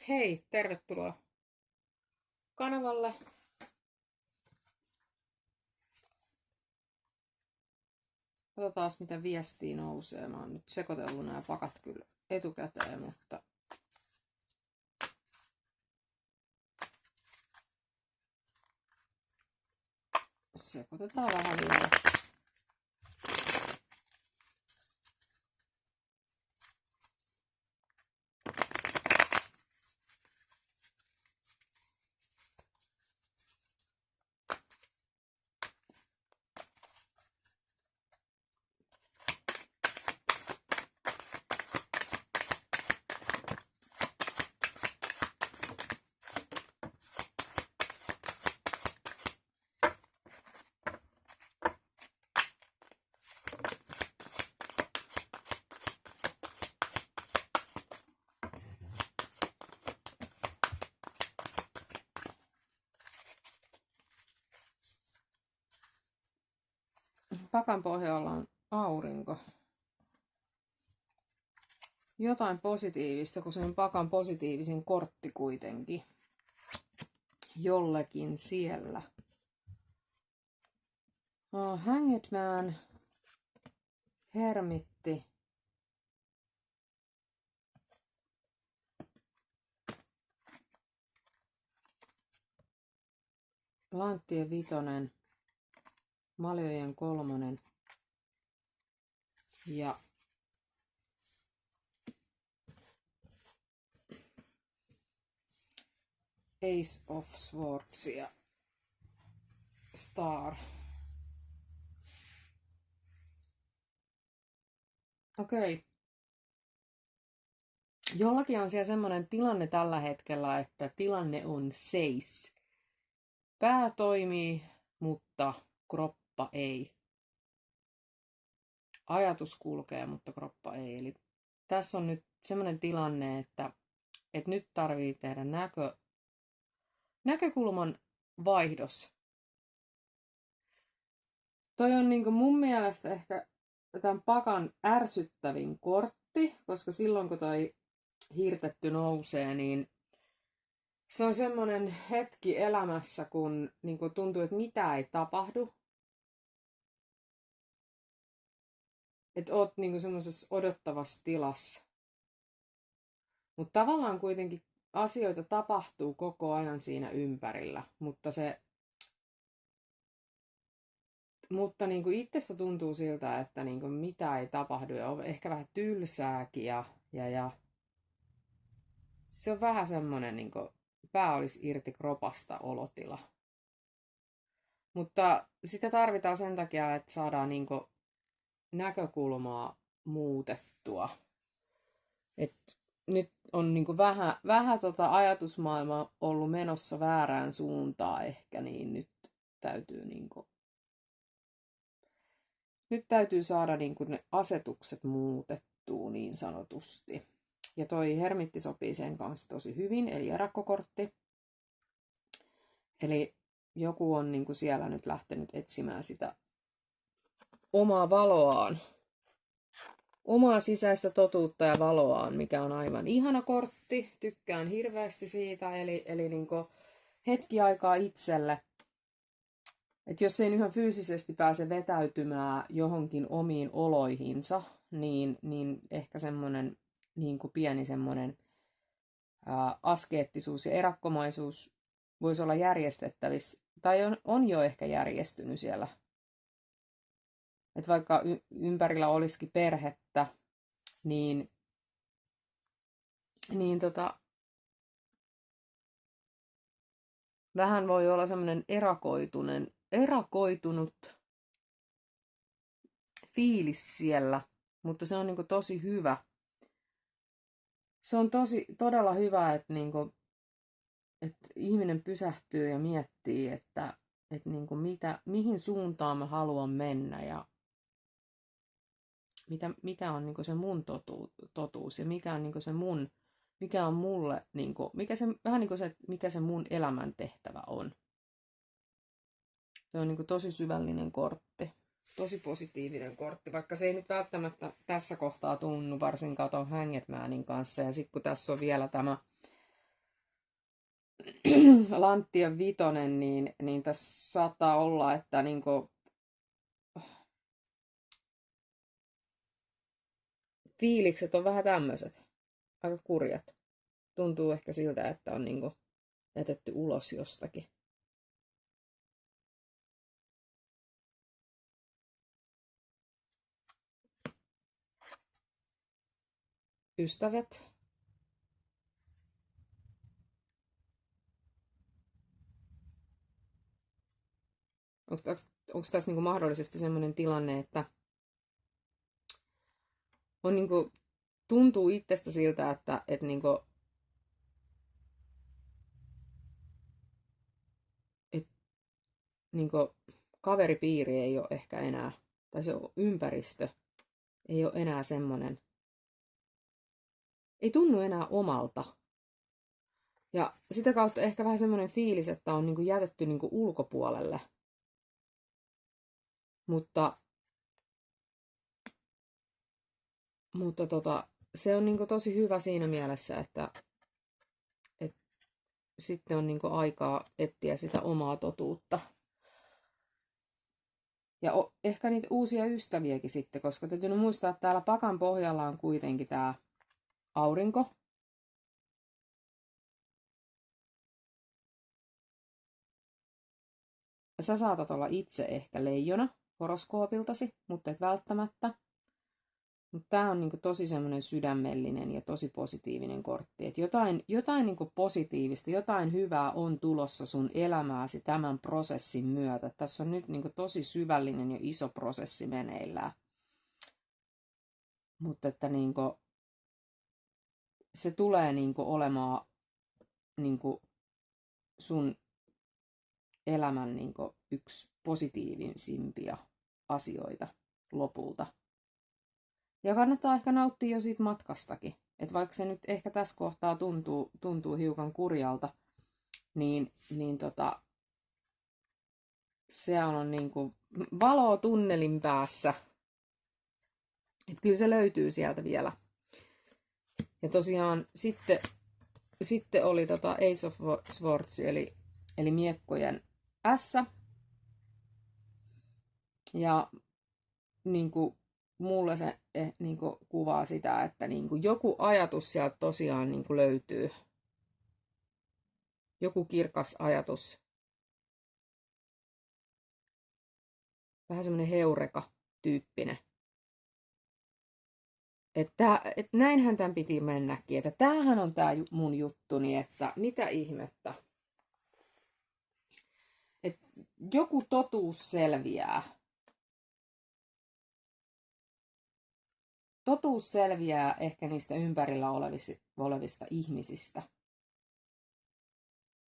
Hei, tervetuloa kanavalle. Katsotaan mitä viestiä nousee. Mä oon nyt sekoitellut nämä pakat kyllä etukäteen, mutta sekoitetaan vähän vielä. Pakan pohjalla on aurinko. Jotain positiivista, kun se on pakan positiivisin kortti kuitenkin. Jollekin siellä. Hanged Man, hermitti. Lanttien vitonen. Maljojen kolmonen. Ja Ace of Swords ja Star. Okei. Jollakin on siellä semmoinen tilanne tällä hetkellä, että tilanne on seis. Pää toimii, mutta kroppa ei. Ajatus kulkee, mutta kroppa ei. Eli tässä on nyt semmoinen tilanne, että nyt tarvii tehdä näkökulman vaihdos. Toi on niinku mun mielestä ehkä tämän pakan ärsyttävin kortti, koska silloin kun toi hirtetty nousee, niin se on semmoinen hetki elämässä, kun niinku tuntuu, että mitä ei tapahdu. Että oot niinku semmoisessa odottavassa tilassa. Mutta tavallaan kuitenkin asioita tapahtuu koko ajan siinä ympärillä, mutta niinku itsestä tuntuu siltä, että niinku mitä ei tapahdu ja on ehkä vähän tylsääkin ja se on vähän semmoinen niinku pää olisi irti kropasta olotila. Mutta sitä tarvitaan sen takia, että saadaan niinku näkökulmaa muutettua. Et nyt on niinku vähän ajatusmaailma ollut menossa väärään suuntaan ehkä, niin nyt täytyy saada niinku ne asetukset muutettua niin sanotusti. Ja toi hermitti sopii sen kanssa tosi hyvin, eli erakkokortti. Eli joku on niinku siellä nyt lähtenyt etsimään sitä omaa valoaan. Omaa sisäistä totuutta ja valoaan, mikä on aivan ihana kortti. Tykkään hirveästi siitä, eli niinku hetki aikaa itselle. Et jos ei ihan fyysisesti pääse vetäytymään johonkin omiin oloihinsa, niin ehkä semmoinen niinku pieni semmoinen askeettisuus ja erakkomaisuus voisi olla järjestettävissä, tai on jo ehkä järjestynyt siellä. Että vaikka ympärillä olisikin perhettä, niin vähän voi olla semmoinen erakoitunut fiilis siellä, mutta se on niinku tosi hyvä. Se on todella hyvä, että niinku, ihminen pysähtyy ja miettii, että niinku mihin suuntaan mä haluan mennä ja mikä on niinku se mun totuus ja mikä on niinku se mikä on mulle niinku, vähän niinku se, mikä se mun elämäntehtävä on. Se on niinku tosi syvällinen kortti. Tosi positiivinen kortti, vaikka se ei nyt välttämättä tässä kohtaa tunnu varsinkaan ton Hanged Manin kanssa. Ja sitten kun tässä on vielä tämä Lanttien vitonen, niin tässä saattaa olla, että niinku fiilikset on vähän tämmöiset, aika kurjat. Tuntuu ehkä siltä, että on niinku jätetty ulos jostakin. Ystävät. Onko tässä niinku mahdollisesti sellainen tilanne, että on niinku, tuntuu itsestä siltä, että niinku, niinku, kaveripiiri ei ole ehkä enää, tai se ympäristö ei ole enää semmoinen, ei tunnu enää omalta. Ja sitä kautta ehkä vähän semmoinen fiilis, että on niinku jätetty niinku ulkopuolelle. Mutta se on niinku tosi hyvä siinä mielessä, että sitten on niinku aikaa etsiä sitä omaa totuutta. Ja ehkä niitä uusia ystäviäkin sitten, koska täytyy muistaa, että täällä pakan pohjalla on kuitenkin tämä aurinko. Sä saatat olla itse ehkä leijona horoskoopiltasi, mutta et välttämättä. Mutta tämä on niinku tosi semmoinen sydämellinen ja tosi positiivinen kortti. Että jotain niinku positiivista, jotain hyvää on tulossa sun elämääsi tämän prosessin myötä. Tässä on nyt niinku tosi syvällinen ja iso prosessi meneillään. Mutta että niinku, se tulee niinku olemaan niinku sun elämän niinku yksi positiivisimpia asioita lopulta. Ja kannattaa ehkä nauttia jo siitä matkastakin. Että vaikka se nyt ehkä tässä kohtaa tuntuu hiukan kurjalta, niin se on niinku valoa tunnelin päässä. Että kyllä se löytyy sieltä vielä. Ja tosiaan sitten oli Ace of Swords, eli miekkojen ässä. Ja niinku mulle se niinku kuvaa sitä, että niinku joku ajatus sieltä tosiaan niinku löytyy. Joku kirkas ajatus. Vähän semmoinen heureka-tyyppinen. Että näinhän tämän piti mennäkin. Että tämähän on tämä mun juttuni, että mitä ihmettä. Että joku totuus selviää. Totuus selviää ehkä niistä ympärillä olevista ihmisistä.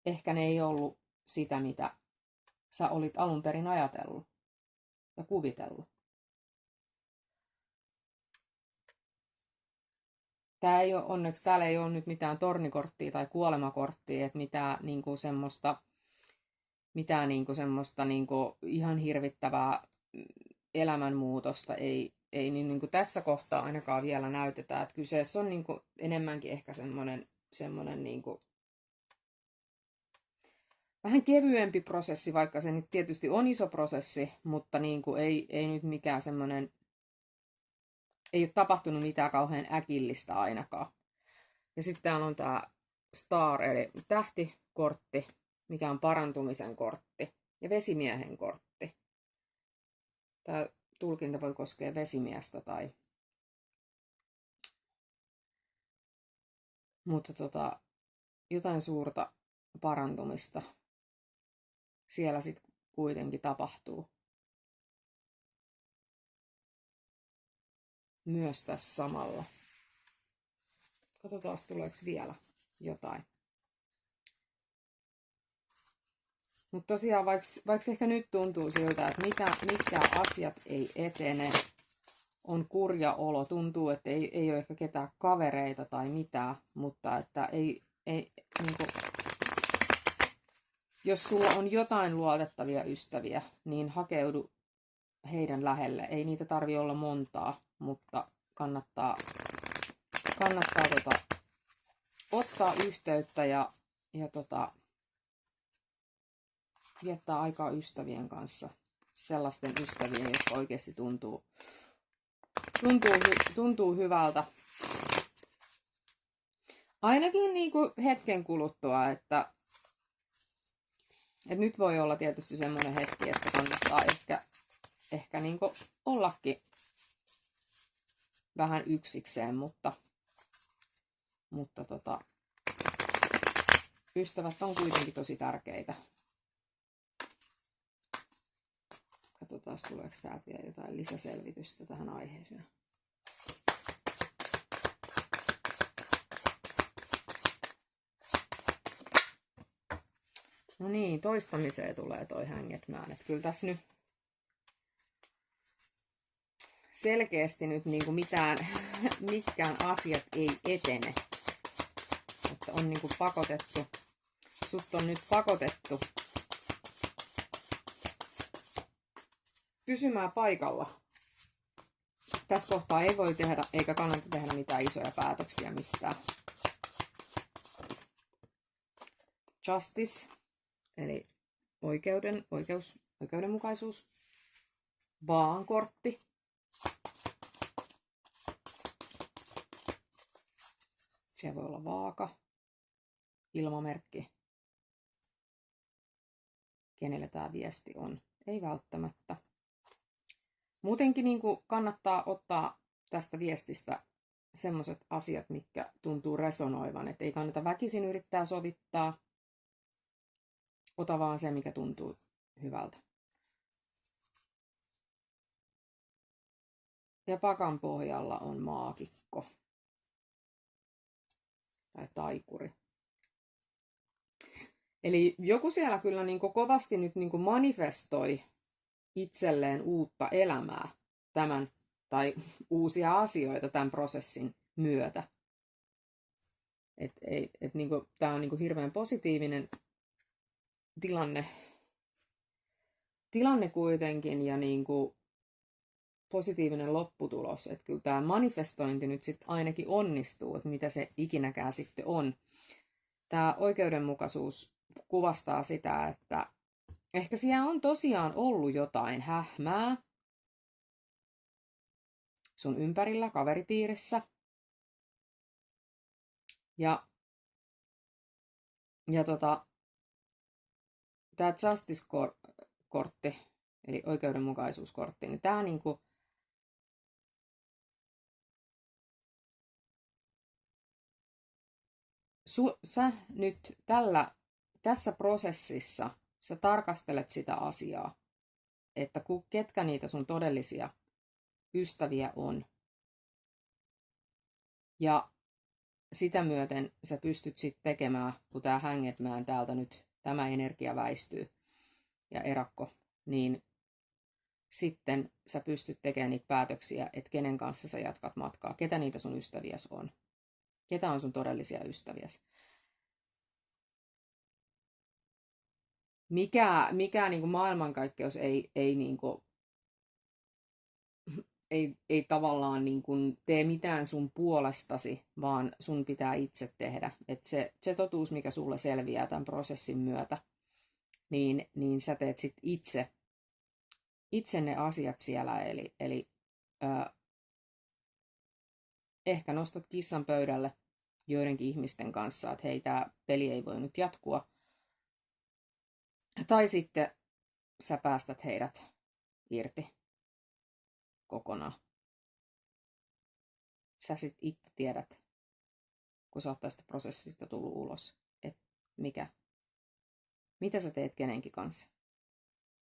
Ehkä ne ei ollut sitä, mitä sä olit alun perin ajatellut ja kuvitellut. Onneksi täällä ei ole nyt mitään tornikorttia tai kuolemakorttia, että mitään semmoista ihan hirvittävää elämänmuutosta ei niin kuin tässä kohtaa ainakaan vielä näytetä. Että kyseessä on enemmänkin ehkä semmoinen vähän kevyempi prosessi, vaikka se nyt tietysti on iso prosessi, mutta ei nyt mikään semmoinen, ei ole tapahtunut mitään kauhean äkillistä ainakaan. Ja sitten täällä on tämä Star, eli tähtikortti, mikä on parantumisen kortti, ja vesimiehen kortti. Tämä tulkinta voi koskea vesimiestä mutta jotain suurta parantumista siellä sitten kuitenkin tapahtuu. Myös tässä samalla. Katsotaan, tuleeko vielä jotain. Mutta tosiaan, vaikka ehkä nyt tuntuu siltä, että mitkä asiat ei etene, on kurja olo, tuntuu, että ei ole ehkä ketään kavereita tai mitään, mutta että ei niinku, jos sulla on jotain luotettavia ystäviä, niin hakeudu heidän lähelle. Ei niitä tarvi olla montaa, mutta kannattaa ottaa yhteyttä ja viettää aikaa ystävien kanssa. Sellaisten ystävien, jotka oikeasti tuntuu hyvältä. Ainakin niinku hetken kuluttua, että nyt voi olla tietysti semmoinen hetki, että kannattaa ehkä niinku ollakin vähän yksikseen, mutta ystävät on kuitenkin tosi tärkeitä. Katsotaan, tuleeko täältä vielä jotain lisäselvitystä tähän aiheeseen. No niin, toistamiseen tulee toi Hanged Man. Että kyllä tässä nyt selkeästi nyt niinku mitkään asiat ei etene. Että on niinku pakotettu, sut on nyt pakotettu pysymään paikalla. Tässä kohtaa ei voi tehdä, eikä kannata tehdä mitään isoja päätöksiä mistään. Justice, eli oikeudenmukaisuus. Vaan kortti. Siellä voi olla vaaka, ilmamerkki. Kenelle tämä viesti on? Ei välttämättä. Muutenkin niin kuin kannattaa ottaa tästä viestistä semmoiset asiat, mitkä tuntuu resonoivan. Että ei kannata väkisin yrittää sovittaa. Ota vaan se, mikä tuntuu hyvältä. Ja pakan pohjalla on maagikko. Tai taikuri. Eli joku siellä kyllä niin kuin kovasti nyt niin kuin manifestoi itselleen uutta elämää tämän, tai uusia asioita tämän prosessin myötä. Niin kuin, tämä on niin kuin hirveän positiivinen tilanne kuitenkin ja niin kuin positiivinen lopputulos. Että kyllä tämä manifestointi nyt sitten ainakin onnistuu, että mitä se ikinäkään sitten on. Tämä oikeudenmukaisuus kuvastaa sitä, että ehkä siellä on tosiaan ollut jotain hähmää sun ympärillä, kaveripiirissä. Ja tämä Justice-kortti, eli oikeudenmukaisuuskortti, niin tämä niinku sä nyt tässä prosessissa sä tarkastelet sitä asiaa, että ketkä niitä sun todellisia ystäviä on. Ja sitä myöten sä pystyt sitten tekemään, kun tää Hanged Man täältä nyt, tämä energia väistyy ja erakko, niin sitten sä pystyt tekemään niitä päätöksiä, että kenen kanssa sä jatkat matkaa, ketä niitä sun ystäviäs on. Ketä on sun todellisia ystäviäs. Mikä niin kuin maailmankaikkeus ei tavallaan niin kuin tee mitään sun puolestasi, vaan sun pitää itse tehdä. Et se totuus, mikä sulle selviää tämän prosessin myötä, niin sä teet sit itse ne asiat siellä. Eli ehkä nostat kissan pöydälle joidenkin ihmisten kanssa, että hei, tämä peli ei voi nyt jatkua. Tai sitten sä päästät heidät irti kokonaan. Sä sit itse tiedät, kun sä oot tästä prosessista tullut ulos, että mitä sä teet kenenkin kanssa.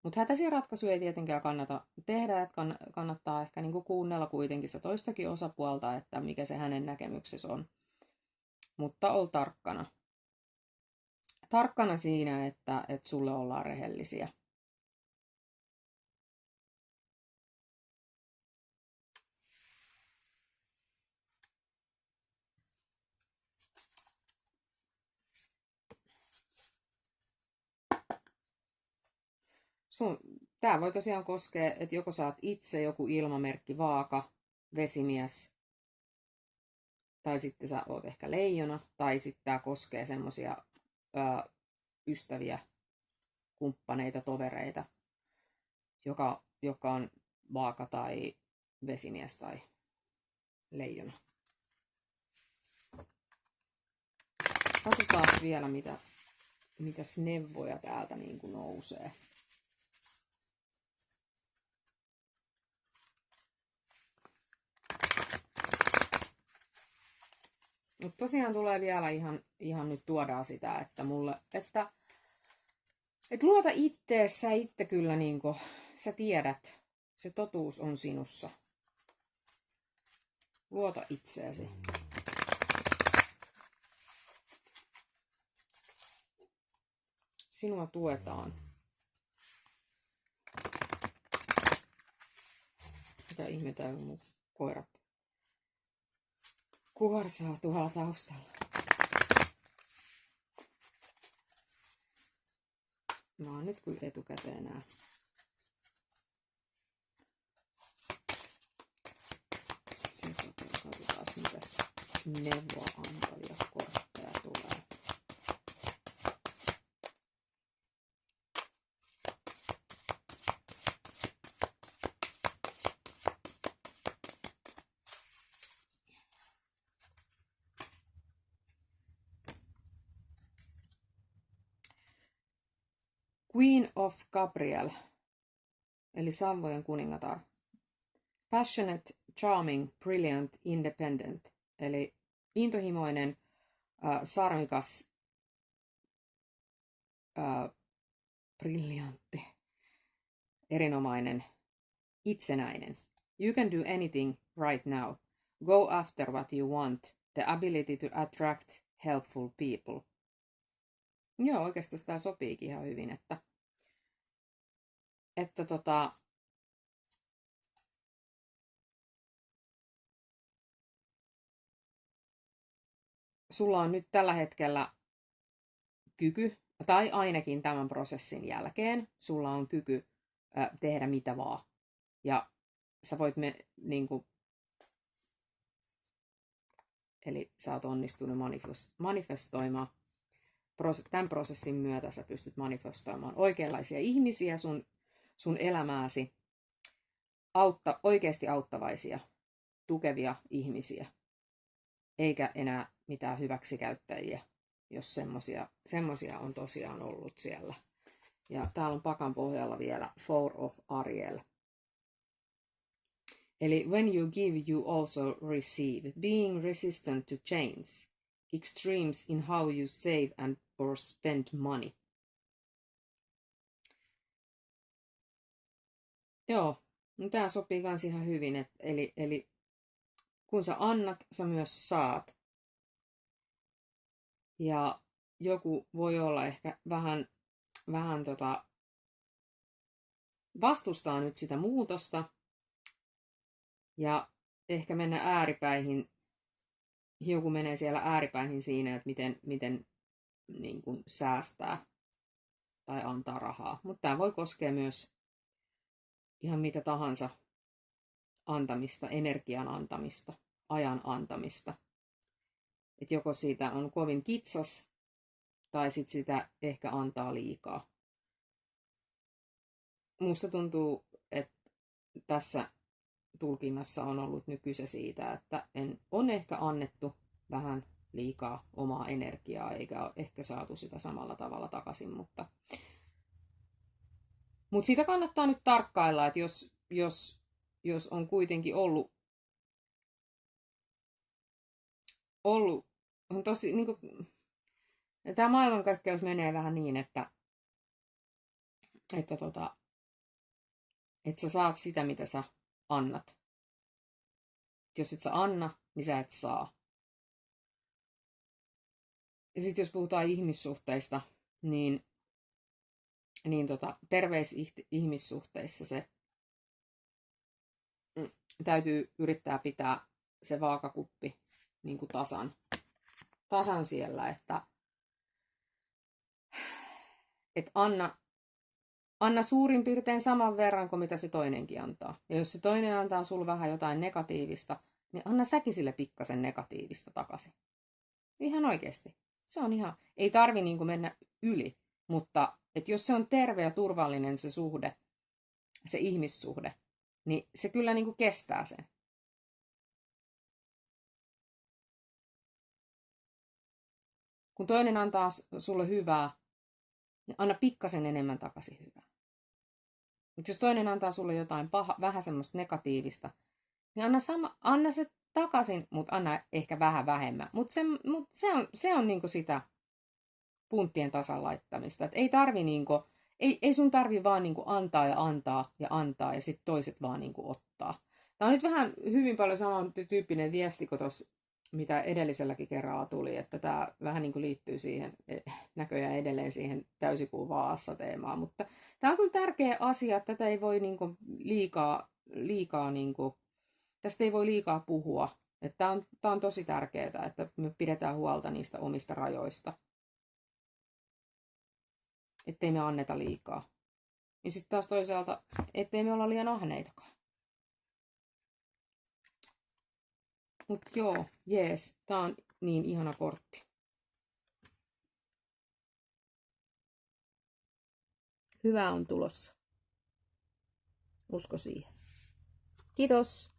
Mutta hätäisiä ratkaisuja ei tietenkään kannata tehdä, että kannattaa ehkä niinku kuunnella kuitenkin sitä toistakin osapuolta, että mikä se hänen näkemyksessä on. Mutta ol tarkkana. Tarkkana siinä, että sulle ollaan rehellisiä. Tämä voi tosiaan koskea, että joko sä oot itse joku ilmamerkki, vaaka, vesimies, tai sitten sä oot ehkä leijona, tai sitten tämä koskee semmosia ystäviä, kumppaneita, tovereita, joka on vaaka tai vesimies tai leijona. Katsotaan vielä, mitäs neuvoja täältä niin kuin nousee. Mutta tosiaan tulee vielä ihan nyt tuodaan sitä, että luota ittees, sä itse kyllä niinku, sä tiedät, se totuus on sinussa. Luota itseesi. Sinua tuetaan. Mitä ihmettä mun koirat kuorsaa tuolla taustalla. Mä oon nyt kyllä etukäteen nää. Katsotaan mitäs neuvoa antavia kortteja tulee. Queen of Gabriel, eli Savojen kuningatar. Passionate, charming, brilliant, independent, eli intohimoinen, sarmikas, briljantti, erinomainen, itsenäinen. You can do anything right now. Go after what you want. The ability to attract helpful people. Joo, oikeastaan tämä sopiikin ihan hyvin, että sulla on nyt tällä hetkellä kyky, tai ainakin tämän prosessin jälkeen, sulla on kyky tehdä mitä vaan. Ja sä voit eli sä oot onnistunut manifestoimaan. Tämän prosessin myötä sä pystyt manifestoimaan oikeanlaisia ihmisiä sun elämääsi, oikeasti auttavaisia, tukevia ihmisiä, eikä enää mitään hyväksikäyttäjiä, jos semmosia on tosiaan ollut siellä. Ja täällä on pakan pohjalla vielä Four of Ariel. Eli when you give, you also receive. Being resistant to change. Extremes in how you save and or spend money. Joo, no tää sopii kans ihan hyvin, eli kun sä annat, sä myös saat. Ja joku voi olla ehkä vähän vastustaa nyt sitä muutosta ja ehkä mennä ääripäihin. Joku menee siellä ääripäihin siinä, että miten niin kuin säästää tai antaa rahaa. Mutta tämä voi koskea myös ihan mitä tahansa antamista, energian antamista, ajan antamista. Et joko siitä on kovin kitsas tai sit sitä ehkä antaa liikaa. Musta tuntuu, että tässä tulkinnassa on ollut nyt kyse siitä, että on ehkä annettu vähän liikaa omaa energiaa, eikä ole ehkä saatu sitä samalla tavalla takaisin, mutta sitä kannattaa nyt tarkkailla, että jos on kuitenkin ollut on tosi, niin kuin, tämä maailmankaikkeus menee vähän niin, että sä saat sitä, mitä sä annat. Jos et sä anna, niin sä et saa. Ja sitten jos puhutaan ihmissuhteista, niin terveisihmissuhteissa se täytyy yrittää pitää se vaakakuppi niin kuin tasan siellä, että anna suurin piirtein saman verran kuin mitä se toinenkin antaa. Ja jos se toinen antaa sulle vähän jotain negatiivista, niin anna säkin sille pikkasen negatiivista takaisin. Ihan oikeasti. Se on ihan, ei tarvi niin kuin mennä yli, mutta että jos se on terve ja turvallinen se suhde, se ihmissuhde, niin se kyllä niin kuin kestää sen. Kun toinen antaa sulle hyvää, niin anna pikkasen enemmän takaisin hyvää. Mutta jos toinen antaa sulle jotain vähän semmoista negatiivista, niin anna se takaisin, mutta anna ehkä vähän vähemmän. Mutta se on niinku sitä punttien tasan laittamista. Et ei tarvi niinku, ei sun tarvi vaan niinku antaa ja antaa ja antaa ja sitten toiset vaan niinku ottaa. Tämä on nyt vähän hyvin paljon samantyyppinen viesti kuin tuossa, mitä edelliselläkin kerralla tuli, että tämä vähän niin kuin liittyy siihen näköjään edelleen siihen täysikuun vaassa teemaan, mutta tämä on kyllä tärkeä asia, että tätä ei voi niin kuin liikaa niin kuin, tästä ei voi liikaa puhua. Tämä on tosi tärkeää, että me pidetään huolta niistä omista rajoista, ettei me anneta liikaa. Ja sitten taas toisaalta, ettei me olla liian ahneitakaan. Mutta joo, jees, tää on niin ihana kortti. Hyvää on tulossa. Usko siihen. Kiitos.